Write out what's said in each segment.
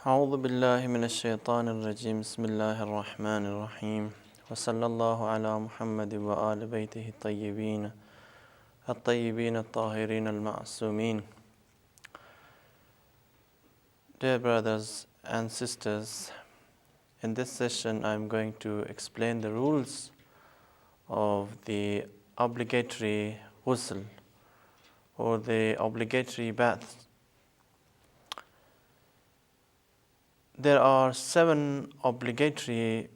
أعوذ بالله من الشيطان الرجيم بسم الله الرحمن الرحيم وصلى الله على محمد وآل بيته الطيبين الطاهرين المعصومين. Dear brothers and sisters, in this session I am going to explain the rules of the obligatory ghusl or the obligatory bath. There are 7 obligatory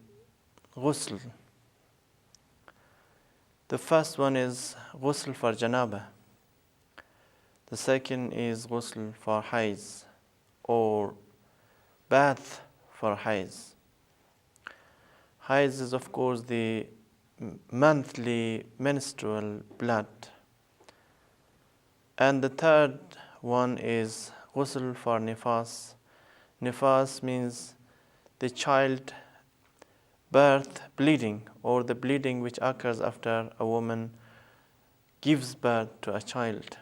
ghusl. The first one is ghusl for janaba. The second is ghusl for haiz or bath for haiz. Haiz is of course the monthly menstrual blood. And the third one is ghusl for nifas. Nifas means the child birth bleeding or the bleeding which occurs after a woman gives birth to a child.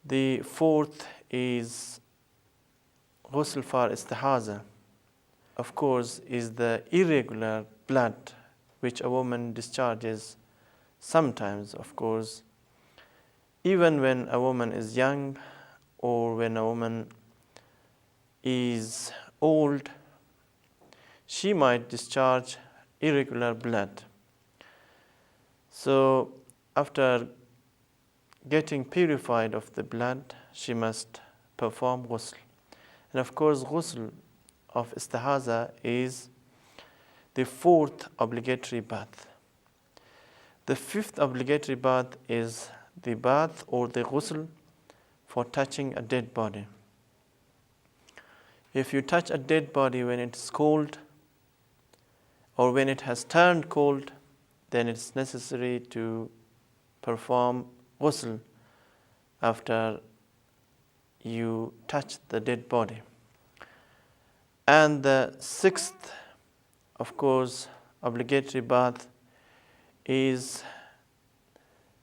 The fourth is ghusl for istihaza. Of course, is the irregular blood which a woman discharges sometimes, of course, even when a woman is young or when a woman is old, she might discharge irregular blood. So after getting purified of the blood, she must perform ghusl. And of course, ghusl of istihaza is the 4th obligatory bath. The 5th obligatory bath is the bath or the ghusl for touching a dead body. If you touch a dead body when it is cold or when it has turned cold, then it's necessary to perform ghusl after you touch the dead body. And the 6th, of course, obligatory bath is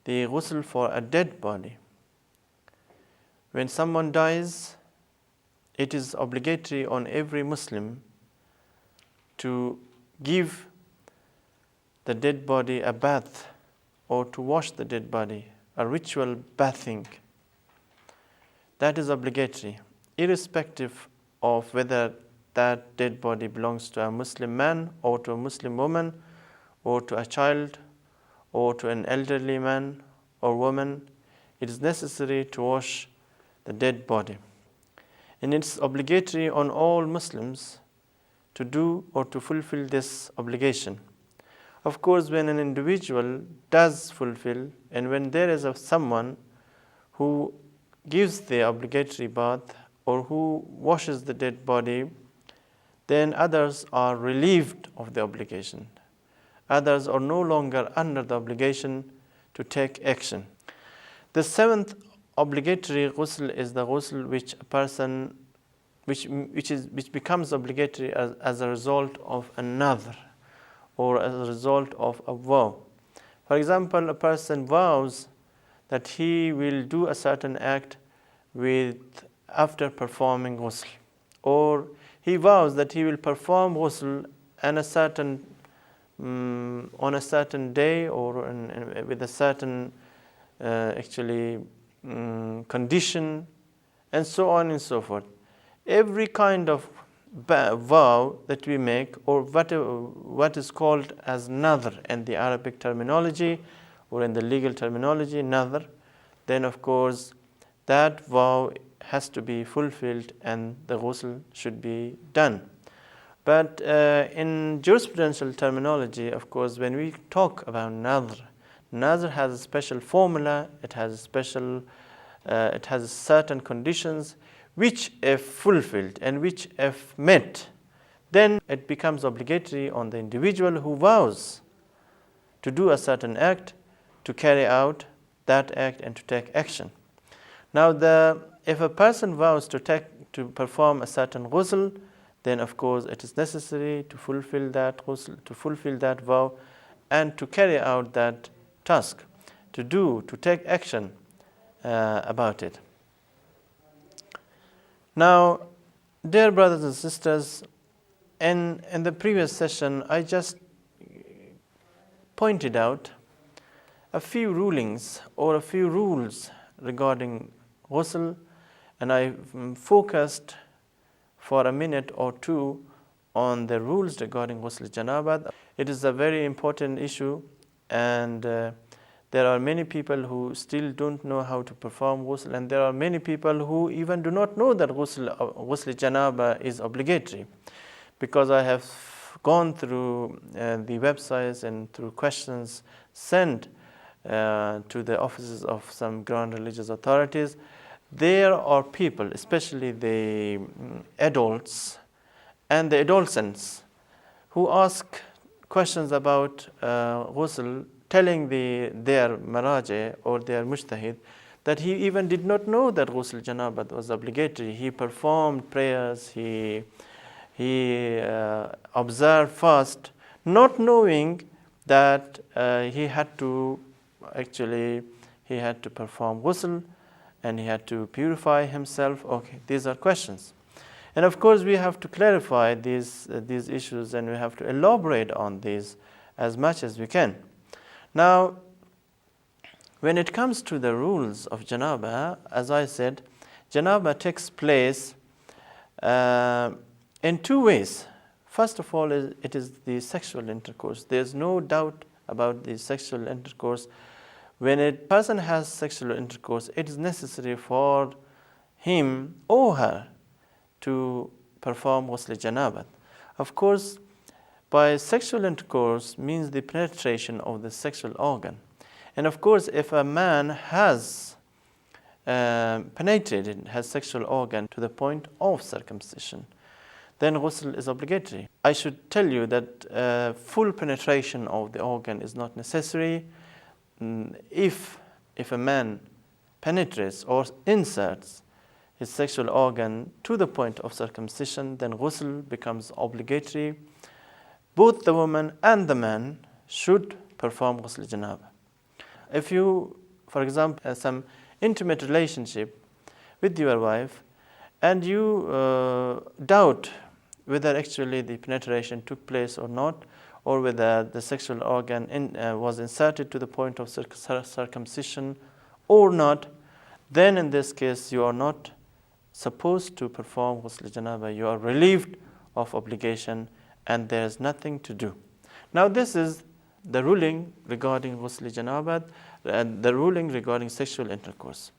the ghusl for a dead body. When someone dies, it is obligatory on every Muslim to give the dead body a bath or to wash the dead body, a ritual bathing. That is obligatory, irrespective of whether that dead body belongs to a Muslim man or to a Muslim woman or to a child or to an elderly man or woman. It is necessary to wash the dead body. And it's obligatory on all Muslims to do or to fulfill this obligation. Of course, when an individual does fulfill and when there is someone who gives the obligatory bath or who washes the dead body, then others are relieved of the obligation. Others are no longer under the obligation to take action. The 7th obligatory ghusl is the ghusl which a person which becomes obligatory as a result of a nadhr or as a result of a vow. For example, a person vows that he will do a certain act after performing ghusl, or he vows that he will perform ghusl on a certain day or with a certain condition, and so on and so forth. Every kind of vow that we make, or what is called as nadhr in the Arabic terminology or in the legal terminology, nadhr, then of course that vow has to be fulfilled and the ghusl should be done. But in jurisprudential terminology, of course, when we talk about nadhr, Nazr has a special formula, it has certain conditions which if fulfilled and which if met, then it becomes obligatory on the individual who vows to do a certain act to carry out that act and to take action. Now, if a person vows to perform a certain ghusl, then of course it is necessary to fulfill that ghusl, to fulfill that vow, and to carry out that task, to take action about it. Now, dear brothers and sisters, in the previous session, I just pointed out a few rulings or a few rules regarding ghusl, and I focused for a minute or two on the rules regarding ghusl janabah. It is a very important issue, and there are many people who still don't know how to perform ghusl, and there are many people who even do not know that ghusl janabah is obligatory. Because I have gone through the websites and through questions sent to the offices of some grand religious authorities, there are people, especially the adults and the adolescents, who ask questions about ghusl, telling their maraji or their mujtahid that he even did not know that ghusl janabah was obligatory. He performed prayers, he observed fast, not knowing that he had to perform ghusl and he had to purify himself. Okay, these are questions. And of course, we have to clarify these issues, and we have to elaborate on these as much as we can. Now, when it comes to the rules of janabah, as I said, janabah takes place in two ways. First of all, it is the sexual intercourse. There's no doubt about the sexual intercourse. When a person has sexual intercourse, it is necessary for him or her to perform ghusl janabah. Of course, by sexual intercourse means the penetration of the sexual organ. And of course, if a man has penetrated his sexual organ to the point of circumcision, then ghusl is obligatory. I should tell you that full penetration of the organ is not necessary. If a man penetrates or inserts his sexual organ to the point of circumcision, then ghusl becomes obligatory. Both the woman and the man should perform ghusl janabah. If you, for example, have some intimate relationship with your wife and you doubt whether actually the penetration took place or not, or whether the sexual organ was inserted to the point of circumcision or not, then in this case you are not supposed to perform ghusl janabah. You are relieved of obligation and there is nothing to do. Now, this is the ruling regarding ghusl janabah and the ruling regarding sexual intercourse.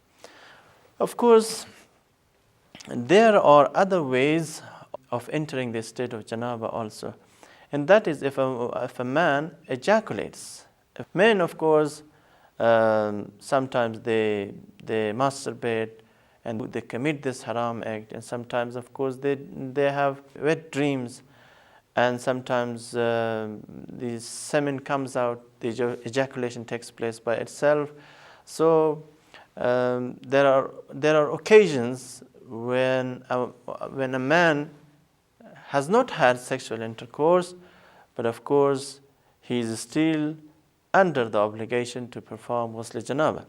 Of course, there are other ways of entering the state of janabah also, and that is if a man ejaculates. If men, of course, sometimes they masturbate and they commit this haram act, and sometimes, of course, they have wet dreams, and sometimes the semen comes out, the ejaculation takes place by itself. So there are occasions when a man has not had sexual intercourse, but of course he is still under the obligation to perform ghusl janabah.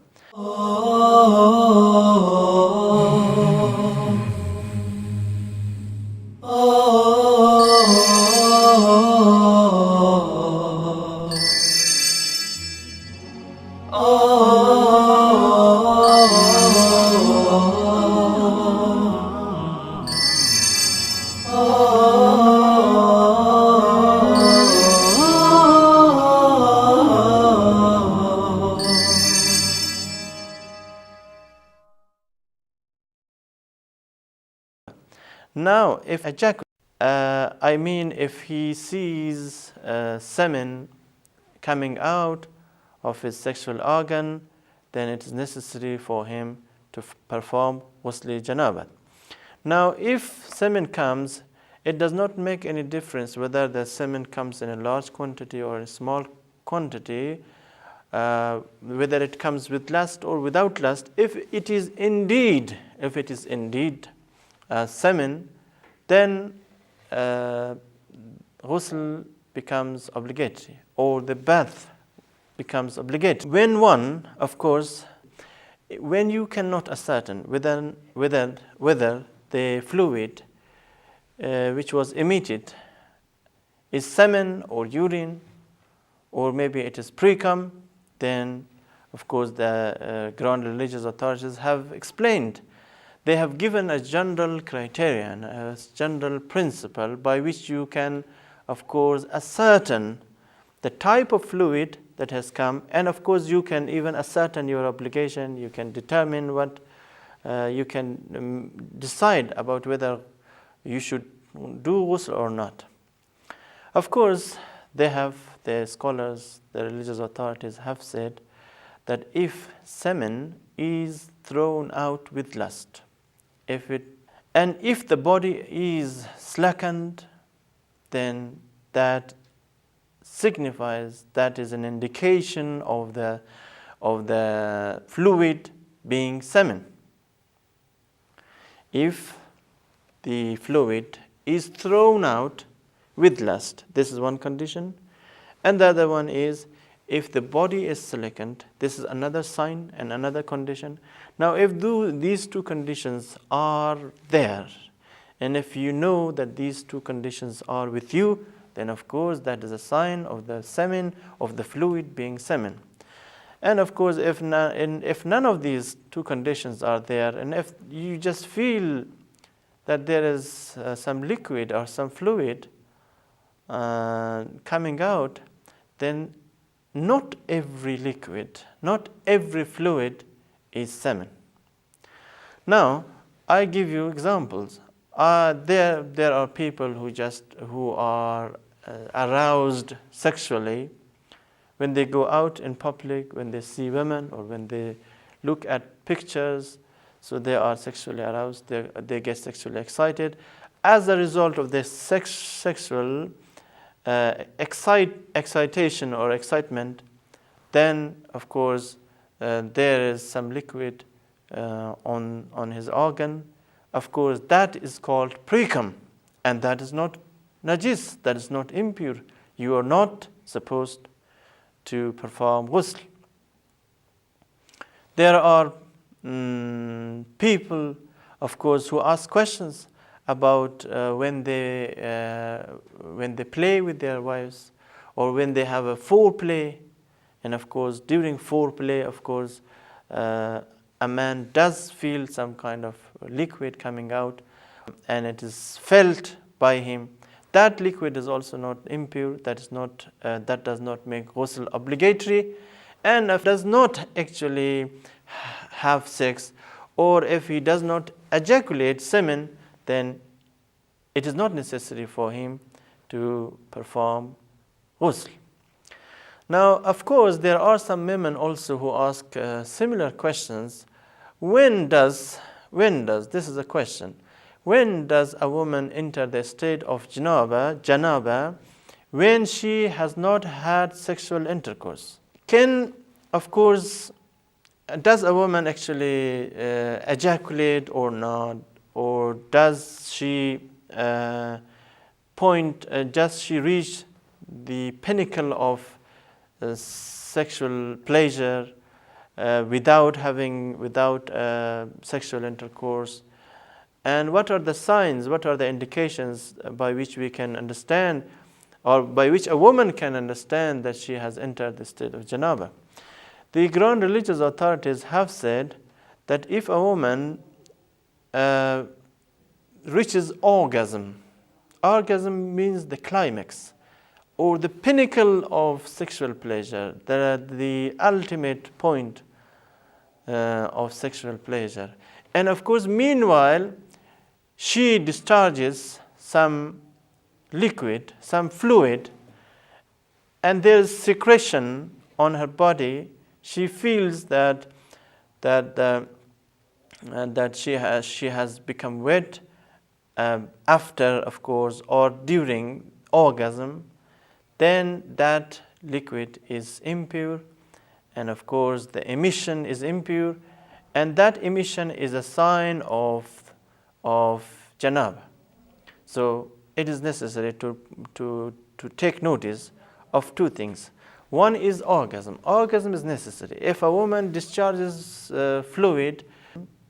Now, if if he sees semen coming out of his sexual organ, then it is necessary for him to perform ghusl janaba. Now, if semen comes, it does not make any difference whether the semen comes in a large quantity or a small quantity, whether it comes with lust or without lust. If it is indeed semen, then ghusl becomes obligatory, or the bath becomes obligatory. When one, of course, when you cannot ascertain whether the fluid which was emitted is semen or urine, or maybe it is precum, then of course the ground religious authorities have explained. They have given a general criterion, a general principle by which you can, of course, ascertain the type of fluid that has come, and of course you can even ascertain your obligation. You can determine what you can decide about whether you should do ghusl or not. Of course, the scholars, the religious authorities have said that if semen is thrown out with lust, if the body is slackened, then that signifies, that is an indication of the fluid being semen. If the fluid is thrown out with lust, this is one condition. And the other one is, if the body is slackened, this is another sign and another condition. Now, if these two conditions are there, and if you know that these two conditions are with you, then of course that is a sign of the semen, of the fluid being semen. And of course, if none of these two conditions are there, and if you just feel that there is some liquid or some fluid coming out, then not every liquid, not every fluid is semen. Now, I give you examples. There are people who are aroused sexually when they go out in public, when they see women, or when they look at pictures. So they are sexually aroused. They get sexually excited as a result of this sexual excitation or excitement. Then, of course, there is some liquid on his organ. Of course, that is called precum, and that is not najis, that is not impure. You are not supposed to perform ghusl. There are people, of course, who ask questions about when they play with their wives, or when they have a foreplay. And of course, during foreplay, of course, a man does feel some kind of liquid coming out, and it is felt by him. That liquid is also not impure. That does not make ghusl obligatory. And if does not actually have sex, or if he does not ejaculate semen, then it is not necessary for him to perform ghusl. Now, of course, there are some women also who ask similar questions. This is a question, when does a woman enter the state of janaba, when she has not had sexual intercourse? Does a woman actually ejaculate or not? Or does she reach the pinnacle of sexual pleasure without sexual intercourse? And what are the signs, what are the indications by which we can understand, or by which a woman can understand that she has entered the state of janaba? The ground religious authorities have said that if a woman reaches orgasm means the climax, or the pinnacle of sexual pleasure, the ultimate point of sexual pleasure. And of course, meanwhile, she discharges some liquid, some fluid, and there is secretion on her body, she feels that she has become wet after, of course, or during orgasm, then that liquid is impure, and of course the emission is impure, and that emission is a sign of janaba. So it is necessary to take notice of two things. One is orgasm. Orgasm is necessary. If a woman discharges fluid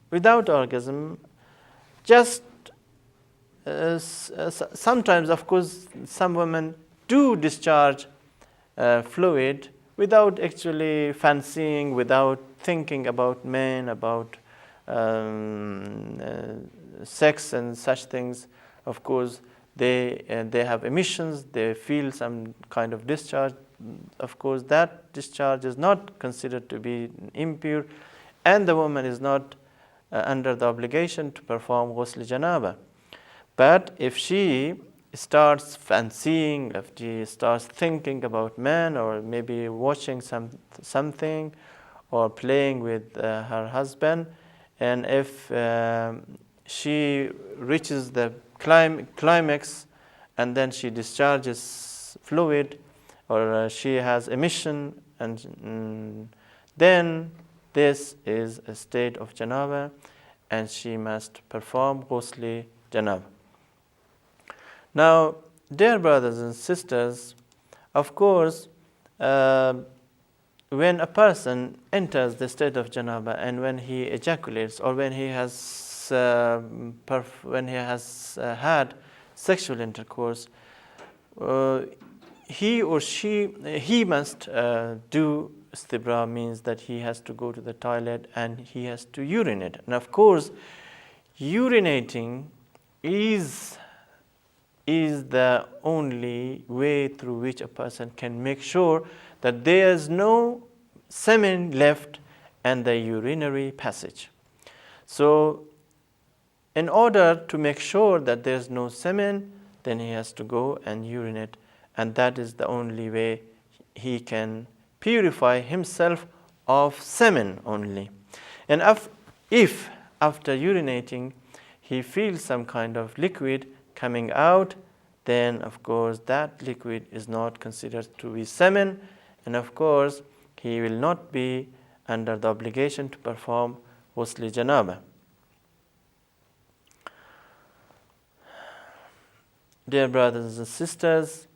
without orgasm, just sometimes, of course, some women do discharge fluid without actually fancying, without thinking about men, about sex and such things. Of course, they have emissions, they feel some kind of discharge. Of course, that discharge is not considered to be impure, and the woman is not under the obligation to perform ghusl janaba. But if she starts fancying, if she starts thinking about men, or maybe watching something, or playing with her husband, and if she reaches the climax and then she discharges fluid, or she has emission, and then this is a state of janaba, and she must perform ghusl janaba. Now, dear brothers and sisters, of course, when a person enters the state of janaba, and when he ejaculates, or when he has had sexual intercourse, he must do istibra, means that he has to go to the toilet and he has to urinate. And of course, urinating is the only way through which a person can make sure that there is no semen left in the urinary passage. So in order to make sure that there is no semen, then he has to go and urinate, and that is the only way he can purify himself of semen only. And if after urinating he feels some kind of liquid coming out, then of course that liquid is not considered to be semen, and of course he will not be under the obligation to perform ghusl janaba. Dear brothers and sisters,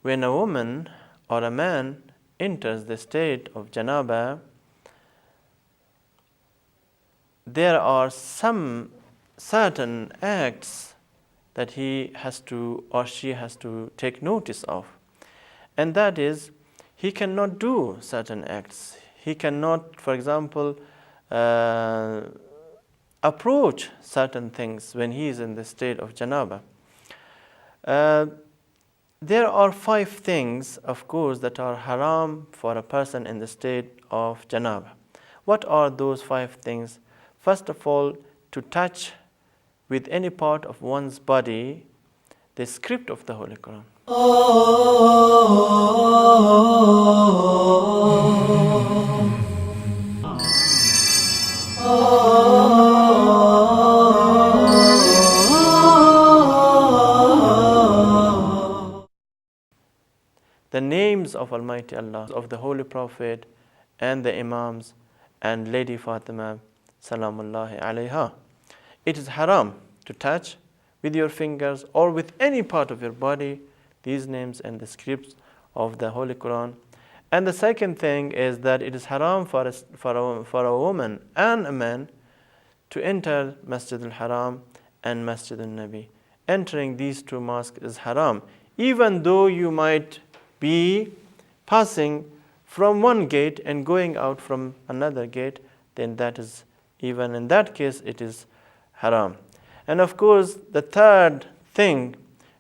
when a woman or a man enters the state of janaba, there are some certain acts that he has to, or she has to, take notice of. And that is, he cannot do certain acts. He cannot, for example, approach certain things when he is in the state of janaba. There are 5 things, of course, that are haram for a person in the state of janaba. What are those 5 things? First of all, to touch with any part of one's body the script of the Holy Quran. The names of Almighty Allah, of the Holy Prophet, and the Imams, and Lady Fatima, salamullahi alayha. It is haram to touch with your fingers or with any part of your body these names and the scripts of the Holy Quran. And the second thing is that it is haram for a woman and a man to enter Masjid al-Haram and Masjid al-Nabi. Entering these 2 mosques is haram, even though you might be passing from one gate and going out from another gate, then that is, even in that case, it is haram. And of course, the third thing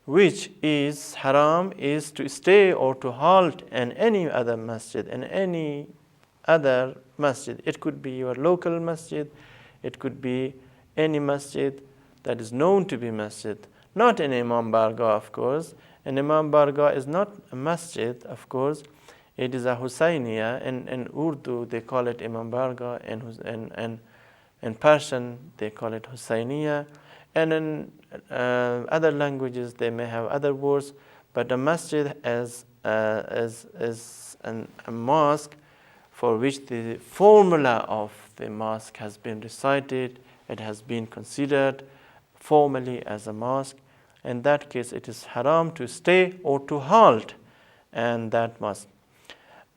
which is haram is to stay or to halt in any other masjid, in any other masjid. It could be your local masjid, it could be any masjid that is known to be masjid. Not an Imam Bargah, of course. An Imam Bargah is not a masjid, of course. It is a Husainiya. In Urdu they call it Imam Barga, and in Persian they call it Husainiya, and in other languages they may have other words. But a masjid is a mosque for which the formula of the mosque has been recited. It has been considered formally as a mosque. In that case, it is haram to stay or to halt in that mosque.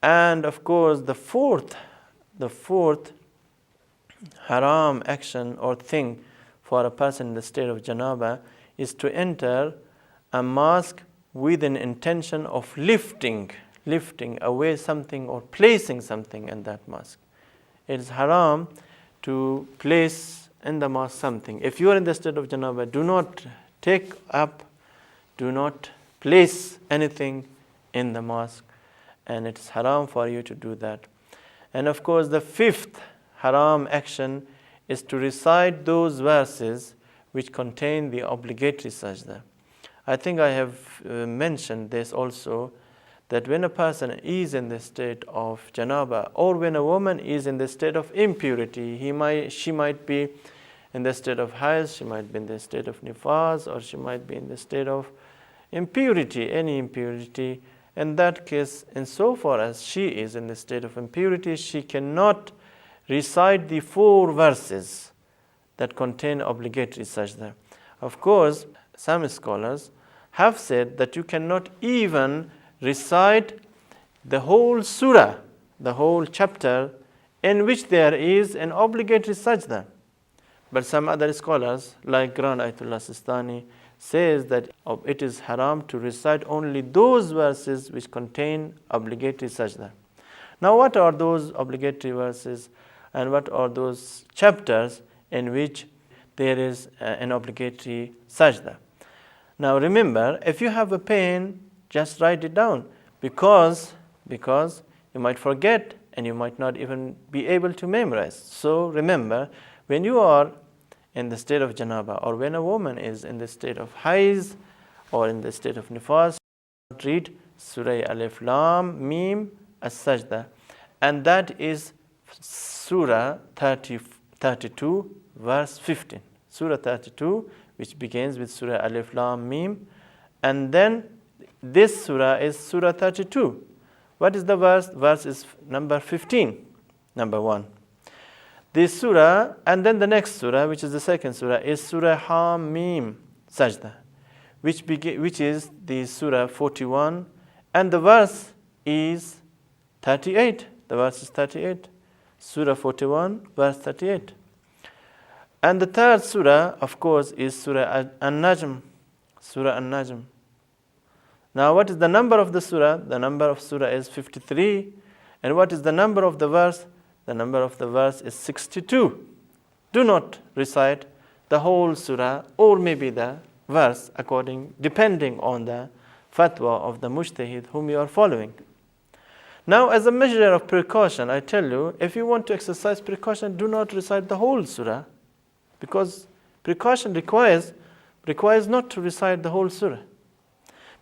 And of course, the fourth haram action or thing for a person in the state of janaba is to enter a mosque with an intention of lifting away something or placing something in that mosque. It is haram to place in the mosque something. If you are in the state of janaba, do not take up, do not place anything in the mosque, and it is haram for you to do that. And of course, the fifth haram action is to recite those verses which contain the obligatory sajda. I think I have mentioned this also, that when a person is in the state of janaba, or when a woman is in the state of impurity, she might be in the state of hayd, she might be in the state of nifas, or she might be in the state of impurity, any impurity. In that case, insofar as she is in the state of impurity, she cannot recite the 4 verses that contain obligatory sajda. Of course, some scholars have said that you cannot even recite the whole surah, the whole chapter in which there is an obligatory sajda. But some other scholars, like Grand Ayatollah Sistani, says that it is haram to recite only those verses which contain obligatory sajda. Now, what are those obligatory verses and what are those chapters in which there is an obligatory sajda? Now remember, if you have a pen, just write it down, because you might forget and you might not even be able to memorize. So remember, when you are in the state of janaba, or when a woman is in the state of hayd or in the state of nifas, read Surah Alif Lam Mim As-Sajda, and that is Surah 32 verse 15. Surah 32, which begins with Surah Alif Lam Mim, and then this surah is Surah 32. What is the verse? Verse is number 15, number 1. This surah, and then the next surah, which is the second surah, is Surah Hamim Sajda, which is the Surah 41, and the verse is 38. The verse is 38. Surah 41, verse 38. And the third surah, of course, is Surah An-Najm. Surah An-Najm. Now, what is the number of the surah? The number of surah is 53. And what is the number of the verse? The number of the verse is 62. Do not recite the whole surah or maybe the verse depending on the fatwa of the mujtahid whom you are following. Now, as a measure of precaution, I tell you, if you want to exercise precaution, do not recite the whole surah, because precaution requires not to recite the whole surah.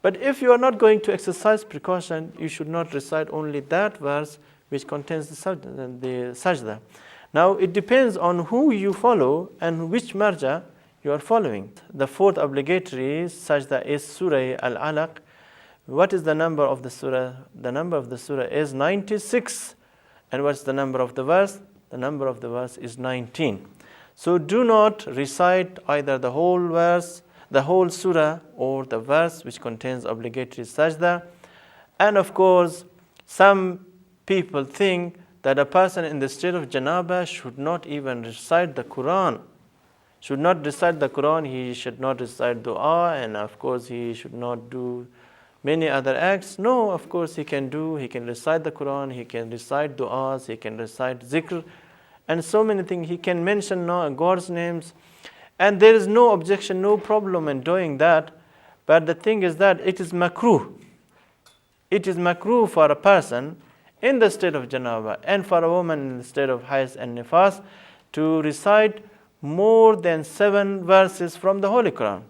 But if you are not going to exercise precaution, you should not recite only that verse which contains the sajda. Now, it depends on who you follow and which marja you are following. The fourth obligatory sajda is Surah Al-Alaq. What is the number of the surah? The number of the surah is 96. And what's the number of the verse? The number of the verse is 19. So do not recite either the whole verse, the whole surah, or the verse which contains obligatory sajda. And of course, some people think that a person in the state of janaba should not even recite the Quran. Should not recite the Quran, he should not recite dua, and of course he should not do many other acts. No, of course he can recite the Quran, he can recite du'as, he can recite zikr, and so many things. He can mention God's names, and there is no objection, no problem in doing that. But the thing is that it is makruh. It is makruh for a person in the state of janaba and for a woman in the state of hayd and nifas to recite more than 7 verses from the Holy Quran.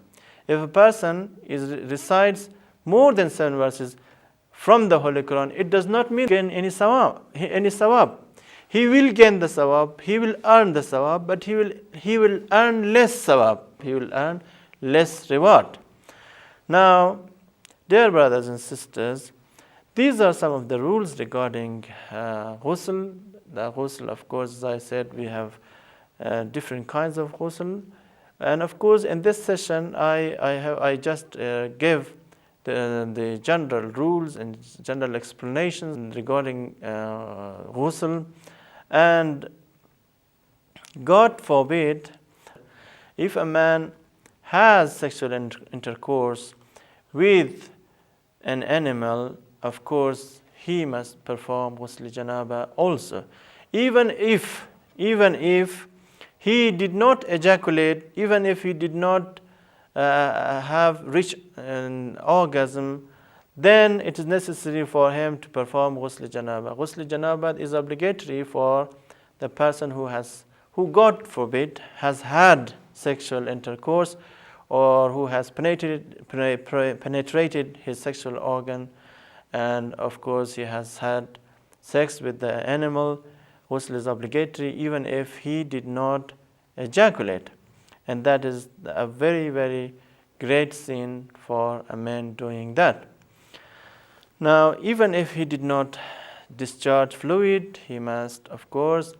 If a person recites more than 7 verses, from the Holy Quran, it does not mean gain any sawab. He will gain the sawab, he will earn the sawab, but he will earn less sawab. He will earn less reward. Now, dear brothers and sisters, these are some of the rules regarding ghusl. The ghusl, of course, as I said, we have different kinds of ghusl. And of course, in this session, I just gave the general rules and general explanations regarding ghusl. And God forbid, if a man has sexual intercourse with an animal, of course, he must perform ghusl janaba also. Even if he did not ejaculate, even if he did not have reached an orgasm, then it is necessary for him to perform ghusl janaba. Ghusl janaba is obligatory for the person who God forbid has had sexual intercourse, or who has penetrated his sexual organ, and of course he has had sex with the animal. Ghusl is obligatory even if he did not ejaculate, and that is a very, very great sin for a man doing that. Now, even if he did not discharge fluid, he must do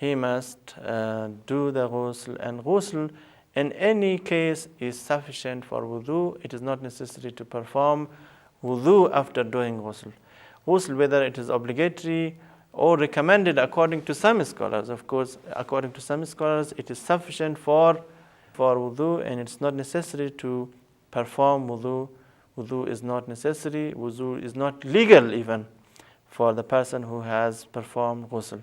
the ghusl, and ghusl in any case is sufficient for wudu. It is not necessary to perform wudu after doing ghusl. Ghusl, whether it is obligatory or recommended according to some scholars, of course, according to some scholars, it is sufficient for wudu, and it's not necessary to perform wudu. Wudu is not necessary. Wudu is not legal even for the person who has performed ghusl.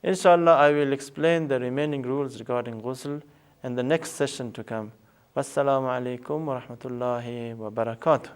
Inshallah, I will explain the remaining rules regarding ghusl in the next session to come. Wassalamu alaikum wa rahmatullahi wa barakatuh.